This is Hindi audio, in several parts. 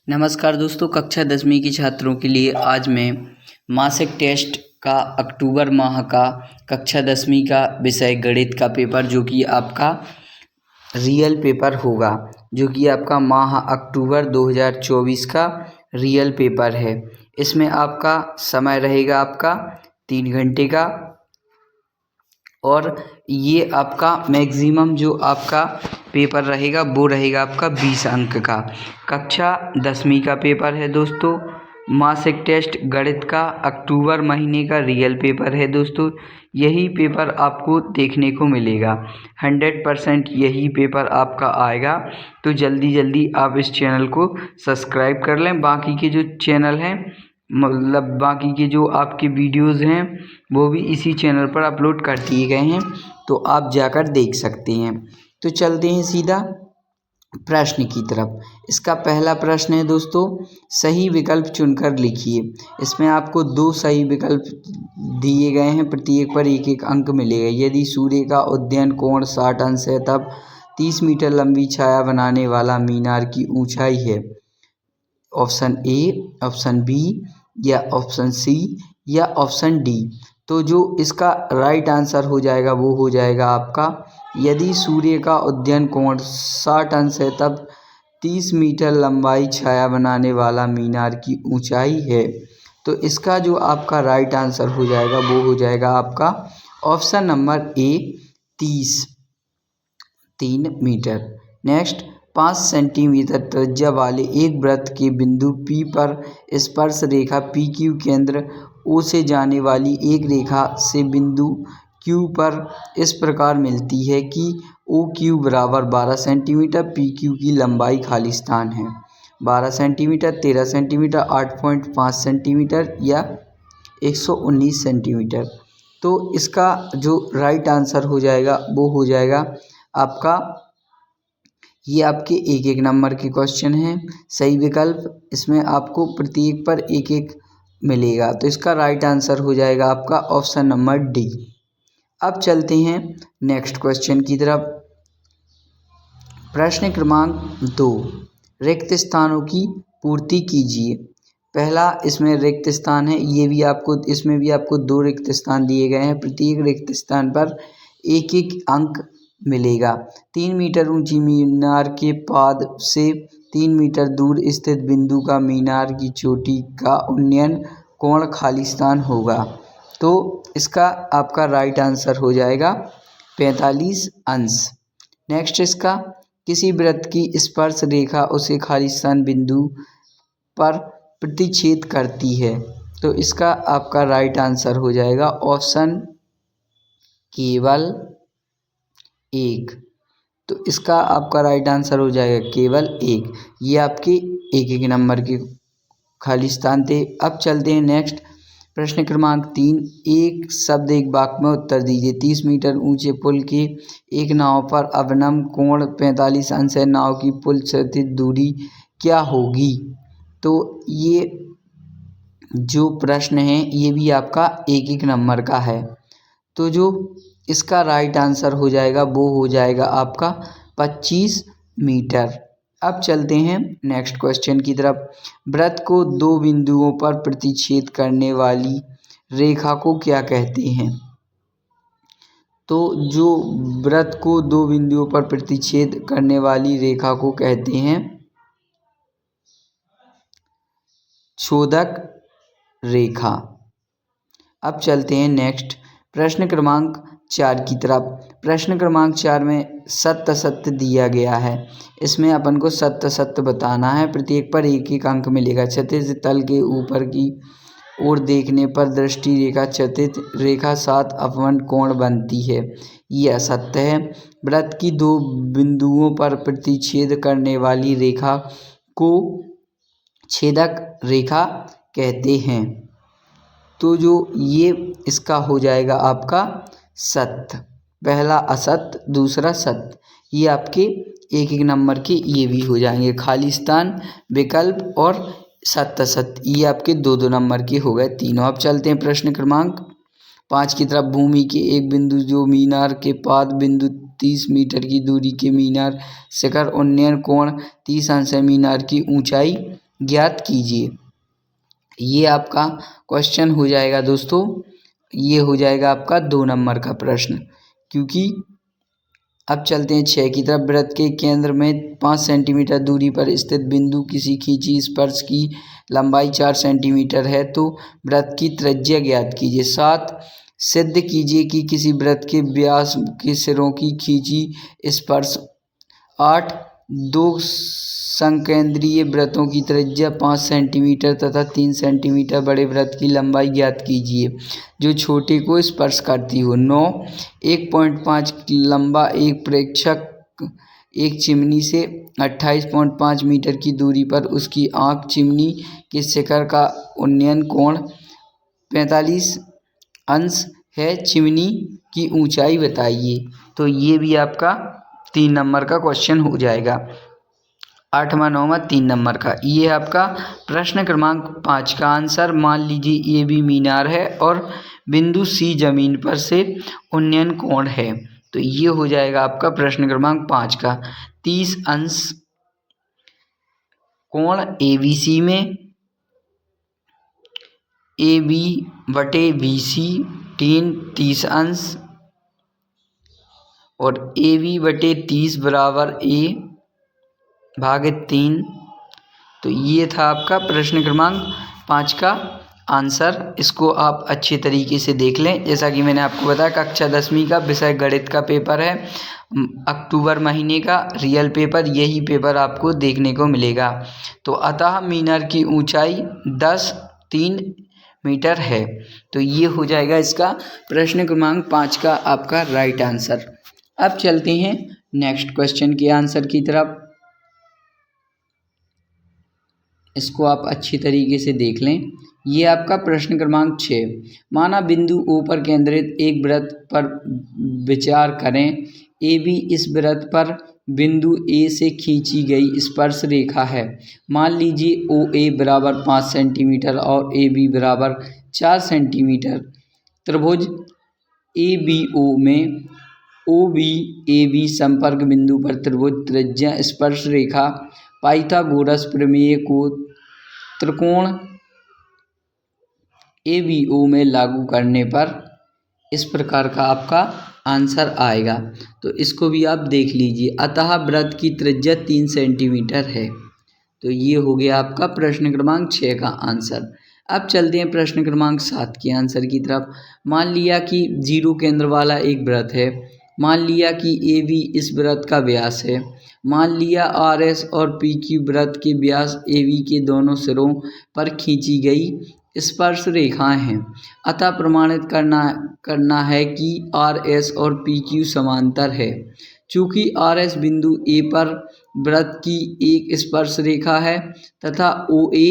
नमस्कार दोस्तों, कक्षा 10वीं के छात्रों के लिए आज मैं मासिक टेस्ट का अक्टूबर माह का कक्षा 10वीं का विषय गणित का पेपर जो कि आपका रियल पेपर होगा, जो कि आपका माह अक्टूबर 2024 का रियल पेपर है। इसमें आपका समय रहेगा आपका 3 घंटे का और ये आपका मैक्सिमम जो आपका पेपर रहेगा वो रहेगा आपका 20 अंक का। कक्षा 10वीं का पेपर है दोस्तों। मासिक टेस्ट गणित का अक्टूबर महीने का रियल पेपर है दोस्तों। यही पेपर आपको देखने को मिलेगा, 100% यही पेपर आपका आएगा। तो जल्दी आप इस चैनल को सब्सक्राइब कर लें। बाकी के जो चैनल हैं, मतलब बाकी के जो आपके वीडियोस हैं वो भी इसी चैनल पर अपलोड कर दिए गए हैं, तो आप जाकर देख सकते हैं। तो चलते हैं सीधा प्रश्न की तरफ। इसका पहला प्रश्न है दोस्तों, सही विकल्प चुनकर लिखिए। इसमें आपको 2 सही विकल्प दिए गए हैं, प्रत्येक पर 1-1 अंक मिलेगा। यदि सूर्य का उदय कोण 60 अंश है तब 30 मीटर लंबी छाया बनाने वाला मीनार की ऊंचाई है। ऑप्शन ए, ऑप्शन बी या ऑप्शन सी या ऑप्शन डी। तो जो इसका राइट आंसर हो जाएगा वो हो जाएगा आपका, यदि सूर्य का उदय कोण 60 अंश है तब 30 मीटर लंबाई छाया बनाने वाला मीनार की ऊंचाई है। तो इसका जो आपका राइट आंसर हो जाएगा वो हो जाएगा आपका option number A, 3 metre. Next, 5 centimetre त्रिज्या वाले एक वृत्त के बिंदु P पर स्पर्श रेखा PQ केंद्र O से जाने वाली एक रेखा से बिंदु Q पर इस प्रकार मिलती है कि OQ बराबर 12 सेंटीमीटर, PQ की लंबाई खाली स्थान है 12 सेंटीमीटर, 13 सेंटीमीटर, 8.5 सेंटीमीटर या 119 सेंटीमीटर। तो इसका जो राइट आंसर हो जाएगा वो हो जाएगा आपका, ये आपके 1-1 नंबर के क्वेश्चन हैं। सही विकल्प इसमें आपको प्रत्येक पर 1-1 मिलेगा, तो इसका राइट आंसर हो जाएगा आपका ऑप्शन नंबर डी। अब चलते हैं नेक्स्ट क्वेश्चन की तरफ। प्रश्न क्रमांक 2, रिक्त स्थानों की पूर्ति कीजिए। पहला इसमें रिक्त स्थान है, इसमें भी आपको 2 रिक्त स्थान दिए गए हैं। प्रत्येक रिक्त स्थान पर 1-1 अंक मिलेगा। 3 मीटर ऊंची मीनार के पाद से 3 मीटर दूर स्थित बिंदु का मीनार की चोटी का उन्नयन कोण खाली स्थान होगा। तो इसका आपका राइट आंसर हो जाएगा 45 अंश। नेक्स्ट, इसका किसी वृत्त की स्पर्श रेखा उसे खाली स्थान बिंदु पर प्रतिच्छेद करती है। तो इसका आपका राइट आंसर हो जाएगा ऑप्शन केवल 1। तो इसका आपका राइट आंसर हो जाएगा केवल 1। ये आपके 1-1 नंबर के खाली स्थान थे। अब चलते हैं नेक्स्ट, प्रश्न क्रमांक 3, एक शब्द एक वाक्य में उत्तर दीजिए। 30 मीटर ऊंचे पुल के एक नाव पर अवनम कोण 45 अंश है, नाव की पुल से दूरी क्या होगी? तो ये जो प्रश्न है ये भी आपका 1-1 नंबर का है। तो जो इसका राइट आंसर हो जाएगा वो हो जाएगा आपका 25 मीटर। अब चलते हैं नेक्स्ट क्वेश्चन की तरफ। वृत्त को 2 बिंदुओं पर प्रतिच्छेद करने वाली रेखा को क्या कहते हैं? तो जो वृत्त को 2 बिंदुओं पर प्रतिच्छेद करने वाली रेखा को कहते हैं छोदक रेखा। अब चलते हैं नेक्स्ट, प्रश्न क्रमांक 4 की तरफ। प्रश्न क्रमांक 4 में सत्य असत्य दिया गया है। इसमें अपन को सत्य असत्य बताना है। प्रत्येक पर 1-1 अंक मिलेगा। क्षैतिज तल के ऊपर की ओर देखने पर दृष्टि रेखा क्षैतिज रेखा 7 अपवर्त कोण बनती है, ये असत्य है। वृत्त की 2 बिंदुओं पर प्रतिच्छेद करने वाली रेखा को छेदक रेखा कहते हैं। तो जो ये इसका हो जाएगा आपका सत्य, पहला असत्य दूसरा सत्य। ये आपके 1-1 नंबर के ये भी हो जाएंगे, खाली स्थान, विकल्प और सत्य असत्य। ये आपके 2-2 नंबर के हो गए तीनों। अब चलते हैं प्रश्न क्रमांक 5 की तरफ। भूमि के एक बिंदु जो मीनार के पाद बिंदु 30 मीटर की दूरी के मीनार शिखर उन्नयन कोण 30 अंश है, मीनार की ऊंचाई ज्ञात कीजिए। ये आपका क्वेश्चन हो जाएगा दोस्तों, ये हो जाएगा आपका 2 नंबर का प्रश्न। क्योंकि अब चलते हैं 6 की तरफ। वृत्त के केंद्र में 5 सेंटीमीटर दूरी पर स्थित बिंदु किसी खींची स्पर्श की लंबाई 4 सेंटीमीटर है, तो वृत्त की त्रिज्या ज्ञात कीजिए। 7 सिद्ध कीजिए कि किसी वृत्त के व्यास के सिरों की खींची स्पर्श। 8 दो संकेंद्रीय वृत्तों की त्रिज्या 5 सेंटीमीटर तथा 3 सेंटीमीटर बड़े वृत्त की लंबाई ज्ञात कीजिए जो छोटे को स्पर्श करती हो। 9 1.5 लंबा एक प्रेक्षक एक चिमनी से 28.5 मीटर की दूरी पर उसकी आँख चिमनी के शिखर का उन्नयन कोण 45 अंश है। चिमनी की ऊंचाई बताइए। तो ये भी आपका 3 नंबर का क्वेश्चन हो जाएगा। 8वां 9वां 3 नंबर का। ये आपका प्रश्न क्रमांक 5 का आंसर। मान लीजिए ये भी मीनार है और बिंदु सी जमीन पर से उन्नयन कोण है, तो ये हो जाएगा आपका प्रश्न क्रमांक 5 का। 30 अंश कोण ABC में, AB बटे BC 30 अंश और AB बटे 30 बराबर A भागित 3। तो ये था आपका प्रश्न क्रमांक 5 का आंसर। इसको आप अच्छे तरीके से देख लें। जैसा कि मैंने आपको बताया, कक्षा 10वीं का विषय गणित का पेपर है, अक्टूबर महीने का रियल पेपर, यही पेपर आपको देखने को मिलेगा। तो अतः मीनार की ऊंचाई 3 मीटर है। तो ये हो जाएगा इसका प्रश्न क्रमांक 5 का आपका राइट आंसर। अब चलते हैं नेक्स्ट क्वेश्चन के आंसर की तरफ। इसको आप अच्छी तरीके से देख लें। ये आपका प्रश्न क्रमांक 6। माना बिंदु O पर केंद्रित एक वृत्त पर विचार करें। AB इस वृत्त पर बिंदु A से खींची गई स्पर्श रेखा है। मान लीजिए OA बराबर 5 सेंटीमीटर और AB बराबर 4 सेंटीमीटर। त्रिभुज ABO में OB AB संपर्क बिंदु पर त्रिभुज त्रिज्या स्पर्श रेखा पाइथागोरस प्रमेय को त्रिकोण ABO में लागू करने पर इस प्रकार का आपका आंसर आएगा। तो इसको भी आप देख लीजिए। अतः वृत्त की त्रिज्या 3 सेंटीमीटर है। तो ये हो गया आपका प्रश्न क्रमांक 6 का आंसर। अब चलते हैं प्रश्न क्रमांक 7 के आंसर की तरफ। मान लिया कि 0 केंद्र वाला एक वृत्त है। मान लिया कि AB इस वृत्त का व्यास है। मान लिया RS और PQ वृत्त के व्यास AB के दोनों सिरों पर खींची गई स्पर्श रेखाएं हैं। अतः प्रमाणित करना है कि RS और PQ समांतर है। चूँकि RS बिंदु A पर वृत्त की एक स्पर्श रेखा है तथा OA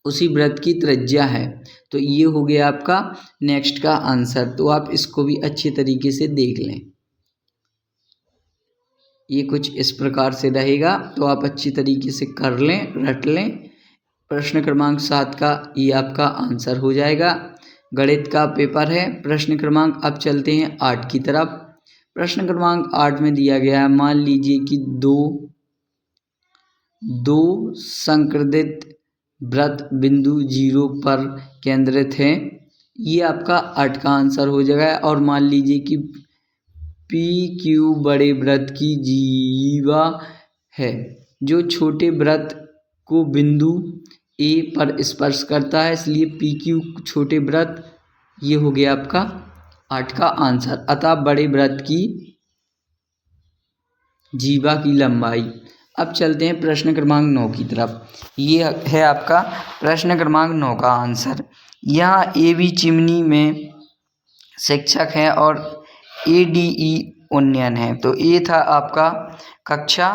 उसी वृत्त की त्रिज्या है। तो ये हो गया आपका नेक्स्ट का आंसर। तो आप इसको भी अच्छे तरीके से देख लें। ये कुछ इस प्रकार से रहेगा, तो आप अच्छी तरीके से कर लें, रट लें। प्रश्न क्रमांक 7 का ये आपका आंसर हो जाएगा। गणित का पेपर है। प्रश्न क्रमांक अब चलते हैं 8 की तरफ। प्रश्न क्रमांक 8 में दिया गया है, मान लीजिए कि दो संकृत वृत्त बिंदु 0 पर केंद्रित हैं। ये आपका 8 का आंसर हो जाएगा। और मान लीजिए कि PQ बड़े वृत्त की जीवा है जो छोटे वृत्त को बिंदु A पर स्पर्श करता है, इसलिए PQ छोटे वृत्त। ये हो गया आपका 8 का आंसर। अतः बड़े वृत्त की जीवा की लंबाई। अब चलते हैं प्रश्न क्रमांक 9 की तरफ। ये है आपका प्रश्न क्रमांक 9 का आंसर। यहाँ AB चिमनी में शिक्षक हैं और ADE उन्नयन है। तो ये था आपका कक्षा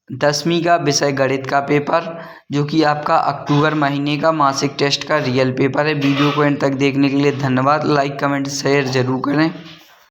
10वीं का विषय गणित का पेपर, जो कि आपका अक्टूबर महीने का मासिक टेस्ट का रियल पेपर है। वीडियो को एंड तक देखने के लिए धन्यवाद। लाइक कमेंट शेयर जरूर करें।